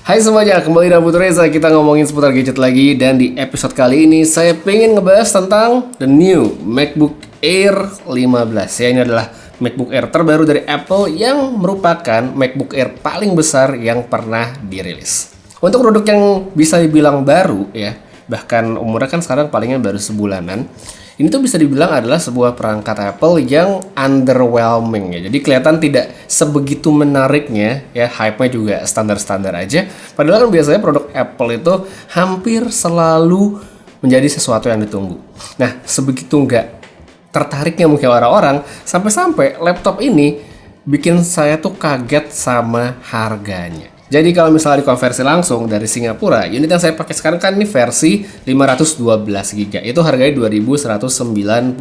Hai semuanya, kembali dengan Putu Reza. Kita ngomongin seputar gadget lagi. Dan di episode kali ini saya pengen ngebahas tentang the new MacBook Air 15. Ya, ini adalah MacBook Air terbaru dari Apple yang merupakan MacBook Air paling besar yang pernah dirilis. Untuk produk yang bisa dibilang baru ya, bahkan umurnya kan sekarang palingan baru sebulanan. Ini tuh bisa dibilang adalah sebuah perangkat Apple yang underwhelming ya. Jadi kelihatan tidak sebegitu menariknya ya, hype-nya juga standar-standar aja. Padahal kan biasanya produk Apple itu hampir selalu menjadi sesuatu yang ditunggu. Nah, sebegitu nggak tertariknya mungkin orang-orang, sampai-sampai laptop ini bikin saya tuh kaget sama harganya. Jadi kalau misalnya dikonversi langsung dari Singapura, unit yang saya pakai sekarang kan ini versi 512 GB. Itu harganya 2.199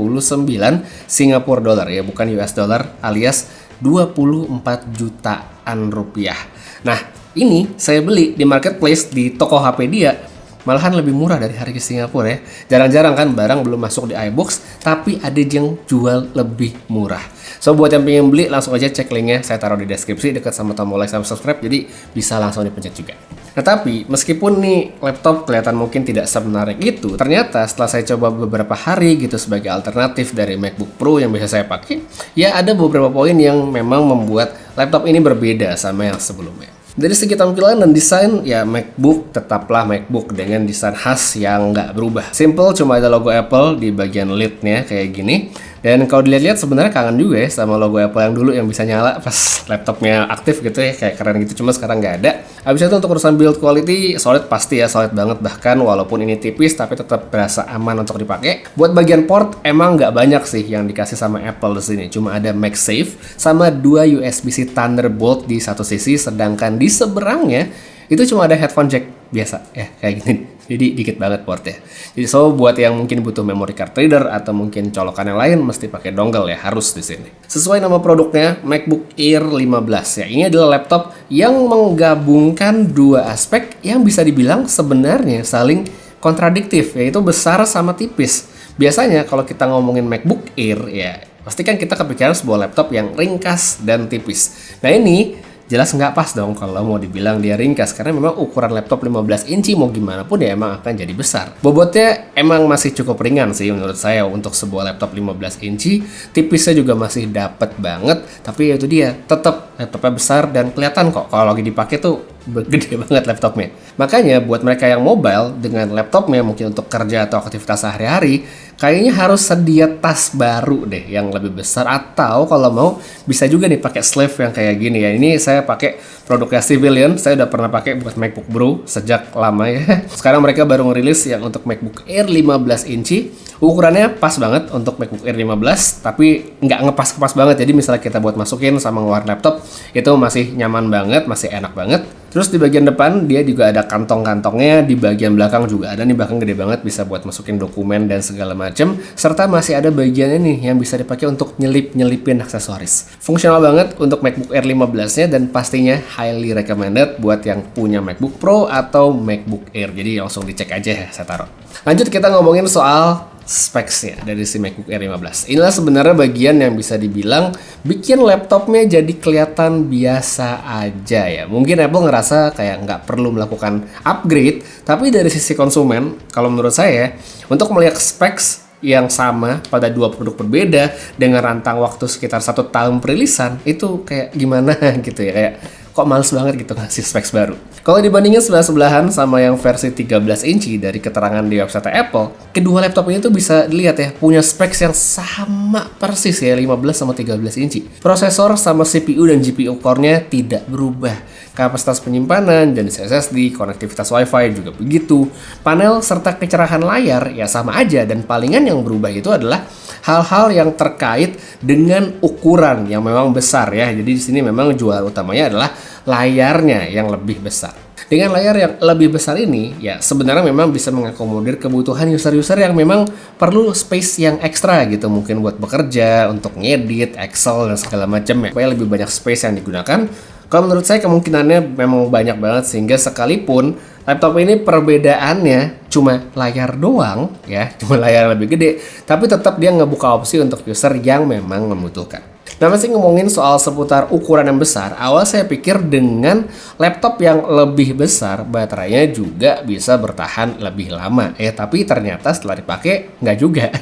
Singapura dollar ya, bukan US dollar, alias 24 jutaan rupiah. Nah, ini saya beli di marketplace di toko HP dia, malahan lebih murah dari harga Singapura ya. Jarang-jarang kan barang belum masuk di iBox, tapi ada yang jual lebih murah. So buat yang pengen beli langsung aja cek linknya, saya taruh di deskripsi dekat sama tombol like sama subscribe, jadi bisa langsung dipencet juga. Nah tapi meskipun nih laptop kelihatan mungkin tidak semenarik itu, ternyata setelah saya coba beberapa hari gitu sebagai alternatif dari MacBook Pro yang biasa saya pakai, ya ada beberapa poin yang memang membuat laptop ini berbeda sama yang sebelumnya. Dari segi tampilan dan desain, ya MacBook tetaplah MacBook dengan desain khas yang nggak berubah. Simple, cuma ada logo Apple di bagian lid-nya kayak gini. Dan kalau dilihat-lihat sebenarnya kangen juga ya sama logo Apple yang dulu yang bisa nyala pas laptopnya aktif gitu ya, kayak keren gitu, cuma sekarang nggak ada. Habis itu untuk urusan build quality, solid pasti ya, solid banget. Bahkan walaupun ini tipis tapi tetap berasa aman untuk dipakai. Buat bagian port emang nggak banyak sih yang dikasih sama Apple di sini. Cuma ada MagSafe sama 2 USB-C Thunderbolt di satu sisi, sedangkan di seberangnya itu cuma ada headphone jack biasa ya kayak gini. Jadi dikit banget portnya. Jadi buat yang mungkin butuh memory card reader atau mungkin colokan yang lain mesti pakai dongle ya, harus di sini. Sesuai nama produknya, MacBook Air 15 ya. Ini adalah laptop yang menggabungkan dua aspek yang bisa dibilang sebenarnya saling kontradiktif, yaitu besar sama tipis. Biasanya kalau kita ngomongin MacBook Air ya, pasti kan kita kepikiran sebuah laptop yang ringkas dan tipis. Nah ini jelas nggak pas dong kalau mau dibilang dia ringkas, karena memang ukuran laptop 15 inci mau gimana pun ya emang akan jadi besar. Bobotnya emang masih cukup ringan sih menurut saya untuk sebuah laptop 15 inci. Tipisnya juga masih dapet banget, tapi itu dia, tetap laptopnya besar dan kelihatan kok kalau lagi dipakai tuh gede banget laptopnya. Makanya buat mereka yang mobile dengan laptopnya mungkin untuk kerja atau aktivitas sehari-hari, kayaknya harus sedia tas baru deh yang lebih besar, atau kalau mau bisa juga nih pakai sleeve yang kayak gini ya. Ini saya pakai produknya Civilian, saya udah pernah pakai buat MacBook Pro sejak lama ya. Sekarang mereka baru ngerilis yang untuk MacBook Air 15 inci. Ukurannya pas banget untuk MacBook Air 15, tapi nggak ngepas-ngepas banget. Jadi misalnya kita buat masukin sama ngeluarin laptop, itu masih nyaman banget, masih enak banget. Terus di bagian depan dia juga ada kantong-kantongnya, di bagian belakang juga ada nih, bahkan gede banget, bisa buat masukin dokumen dan segala macem. Serta masih ada bagiannya nih yang bisa dipakai untuk nyelip-nyelipin aksesoris. Fungsional banget untuk MacBook Air 15-nya dan pastinya highly recommended buat yang punya MacBook Pro atau MacBook Air. Jadi langsung dicek aja ya, saya taruh. Lanjut kita ngomongin soal specs-nya dari si MacBook Air 15. Inilah sebenarnya bagian yang bisa dibilang bikin laptopnya jadi kelihatan biasa aja ya. Mungkin Apple ngerasa kayak nggak perlu melakukan upgrade, tapi dari sisi konsumen, kalau menurut saya, untuk melihat specs yang sama pada dua produk berbeda dengan rentang waktu sekitar 1 tahun perilisan, itu kayak gimana gitu ya, kayak kok males banget gitu ngasih specs baru. Kalau dibandingin sebelah-sebelahan sama yang versi 13 inci dari keterangan di website Apple, kedua laptop ini tuh bisa dilihat ya, punya specs yang sama persis ya, 15 sama 13 inci. Prosesor sama CPU dan GPU core-nya tidak berubah. Kapasitas penyimpanan, jenis SSD, konektivitas Wi-Fi juga begitu. Panel serta kecerahan layar ya sama aja, dan palingan yang berubah itu adalah hal-hal yang terkait dengan ukuran yang memang besar ya. Jadi di sini memang jual utamanya adalah layarnya yang lebih besar. Dengan layar yang lebih besar ini, ya sebenarnya memang bisa mengakomodir kebutuhan user-user yang memang perlu space yang ekstra gitu. Mungkin buat bekerja, untuk ngedit, Excel, dan segala macam ya. Supaya lebih banyak space yang digunakan. Kalau menurut saya kemungkinannya memang banyak banget, sehingga sekalipun laptop ini perbedaannya cuma layar doang ya, cuma layar lebih gede, tapi tetap dia ngebuka opsi untuk user yang memang membutuhkan. Nah, masih ngomongin soal seputar ukuran yang besar, awal saya pikir dengan laptop yang lebih besar, baterainya juga bisa bertahan lebih lama. Tapi ternyata setelah dipakai, nggak juga.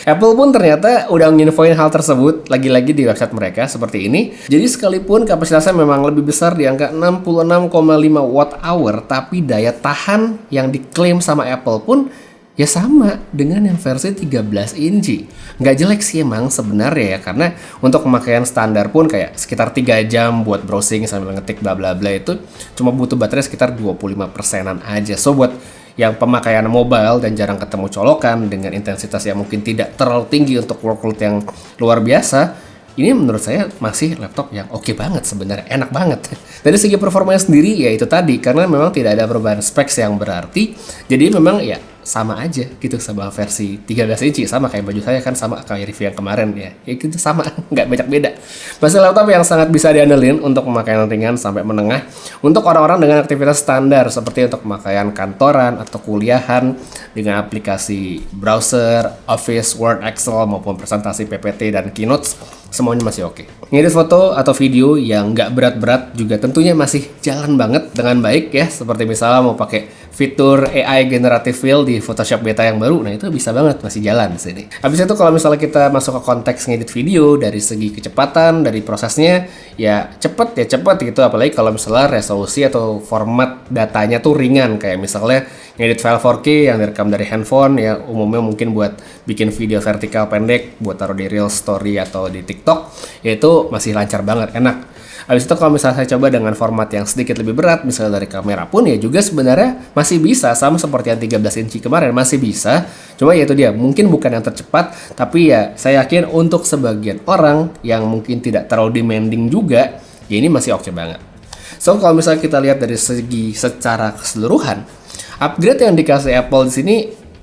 Apple pun ternyata udah nginfoin hal tersebut, lagi-lagi di website mereka seperti ini. Jadi sekalipun kapasitasnya memang lebih besar di angka 66,5 watt hour, tapi daya tahan yang diklaim sama Apple pun ya sama dengan yang versi 13 inci. Nggak jelek sih emang sebenarnya ya, karena untuk pemakaian standar pun kayak sekitar 3 jam buat browsing sambil ngetik bla bla bla itu cuma butuh baterai sekitar 25%-an aja. So buat yang pemakaian mobile dan jarang ketemu colokan dengan intensitas yang mungkin tidak terlalu tinggi untuk workload yang luar biasa, ini menurut saya masih laptop yang oke banget sebenarnya, enak banget. Dari segi performanya sendiri ya itu tadi, karena memang tidak ada perubahan specs yang berarti, jadi memang ya sama aja gitu sama versi 13 inci, sama kayak baju saya kan, sama kayak review yang kemarin ya gitu sama, nggak banyak beda. Masih laptop yang sangat bisa diandelin untuk pemakaian ringan sampai menengah, untuk orang-orang dengan aktivitas standar seperti untuk pemakaian kantoran atau kuliahan dengan aplikasi browser, Office, Word, Excel maupun presentasi PPT dan Keynote, semuanya masih oke. Ngedit foto atau video yang nggak berat-berat juga tentunya masih jalan banget dengan baik ya, seperti misalnya mau pakai fitur AI Generative Fill di Photoshop beta yang baru, nah itu bisa banget, masih jalan di sini. Habis itu kalau misalnya kita masuk ke konteks ngedit video, dari segi kecepatan, dari prosesnya, ya cepet gitu, apalagi kalau misalnya resolusi atau format datanya tuh ringan, kayak misalnya ngedit file 4K yang direkam dari handphone, ya umumnya mungkin buat bikin video vertikal pendek, buat taruh di Reels, Story, atau di TikTok, ya itu masih lancar banget, enak. Habis itu kalau misalnya saya coba dengan format yang sedikit lebih berat, misalnya dari kamera pun ya juga sebenarnya masih bisa, sama seperti yang 13 inci kemarin, masih bisa. Cuma ya itu dia, mungkin bukan yang tercepat, tapi ya saya yakin untuk sebagian orang yang mungkin tidak terlalu demanding juga, ya ini masih oke banget. So kalau misalnya kita lihat dari segi secara keseluruhan, upgrade yang dikasih Apple di sini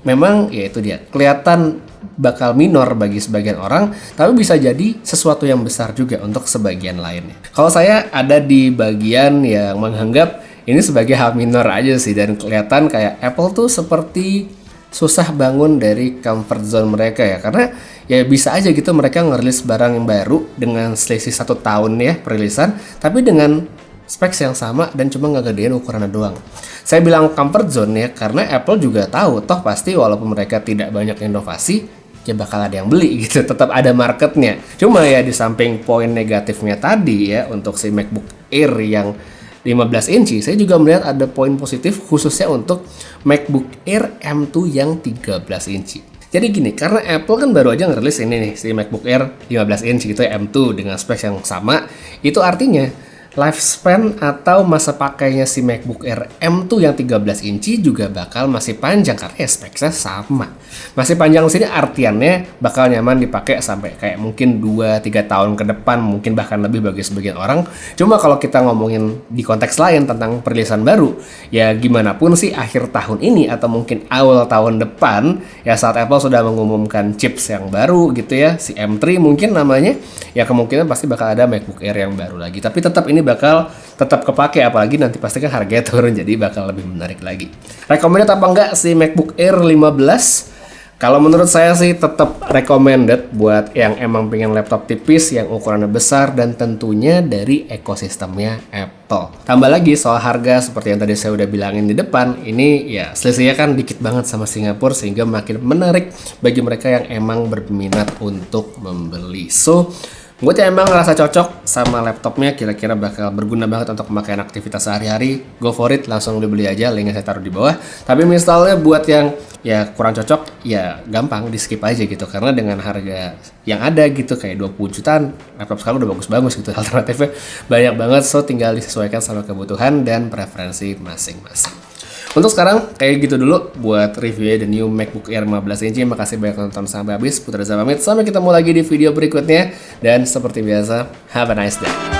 memang ya itu dia, kelihatan bakal minor bagi sebagian orang, tapi bisa jadi sesuatu yang besar juga untuk sebagian lainnya. Kalau saya ada di bagian yang menganggap ini sebagai hal minor aja sih, dan kelihatan kayak Apple tuh seperti susah bangun dari comfort zone mereka ya, karena ya bisa aja gitu mereka ngerilis barang yang baru dengan selisih 1 tahun ya perilisan, tapi dengan specs yang sama dan cuma ngegedein ukurannya doang. Saya bilang comfort zone ya, karena Apple juga tahu toh pasti walaupun mereka tidak banyak inovasi, ya bakal ada yang beli gitu, tetap ada marketnya. Cuma ya di samping poin negatifnya tadi ya untuk si MacBook Air yang 15 inci, saya juga melihat ada poin positif khususnya untuk MacBook Air M2 yang 13 inci. Jadi gini, karena Apple kan baru aja ngerilis ini nih, si MacBook Air 15 inci gitu ya, M2 dengan specs yang sama, itu artinya lifespan atau masa pakainya si MacBook Air M2 yang 13 inci juga bakal masih panjang karena speknya sama. Masih panjang di sini artiannya bakal nyaman dipakai sampai kayak mungkin 2-3 tahun ke depan, mungkin bahkan lebih bagi sebagian orang. Cuma kalau kita ngomongin di konteks lain tentang perilisan baru, ya gimana pun sih akhir tahun ini atau mungkin awal tahun depan, ya saat Apple sudah mengumumkan chips yang baru gitu ya, si M3 mungkin namanya, ya kemungkinan pasti bakal ada MacBook Air yang baru lagi. Tapi tetap ini bakal tetap kepake, apalagi nanti pasti kan harganya turun, jadi bakal lebih menarik lagi. Recommended apa enggak si MacBook Air 15? Kalau menurut saya sih tetap recommended buat yang emang pengen laptop tipis yang ukurannya besar dan tentunya dari ekosistemnya Apple. Tambah lagi soal harga seperti yang tadi saya udah bilangin di depan, ini ya selisihnya kan dikit banget sama Singapura sehingga makin menarik bagi mereka yang emang berminat untuk membeli. So, buat yang emang ngerasa cocok sama laptopnya, kira-kira bakal berguna banget untuk pemakaian aktivitas sehari-hari, go for it, langsung dibeli aja, linknya saya taruh di bawah. Tapi misalnya buat yang ya kurang cocok, ya gampang di skip aja gitu, karena dengan harga yang ada gitu kayak 20 jutaan, laptop sekarang udah bagus-bagus gitu, alternatifnya banyak banget, so tinggal disesuaikan sama kebutuhan dan preferensi masing-masing. Untuk sekarang kayak gitu dulu buat review the new MacBook Air 15 inci. Makasih banyak nonton sampai habis. Putra Reza pamit. Sampai ketemu lagi di video berikutnya. Dan seperti biasa, have a nice day.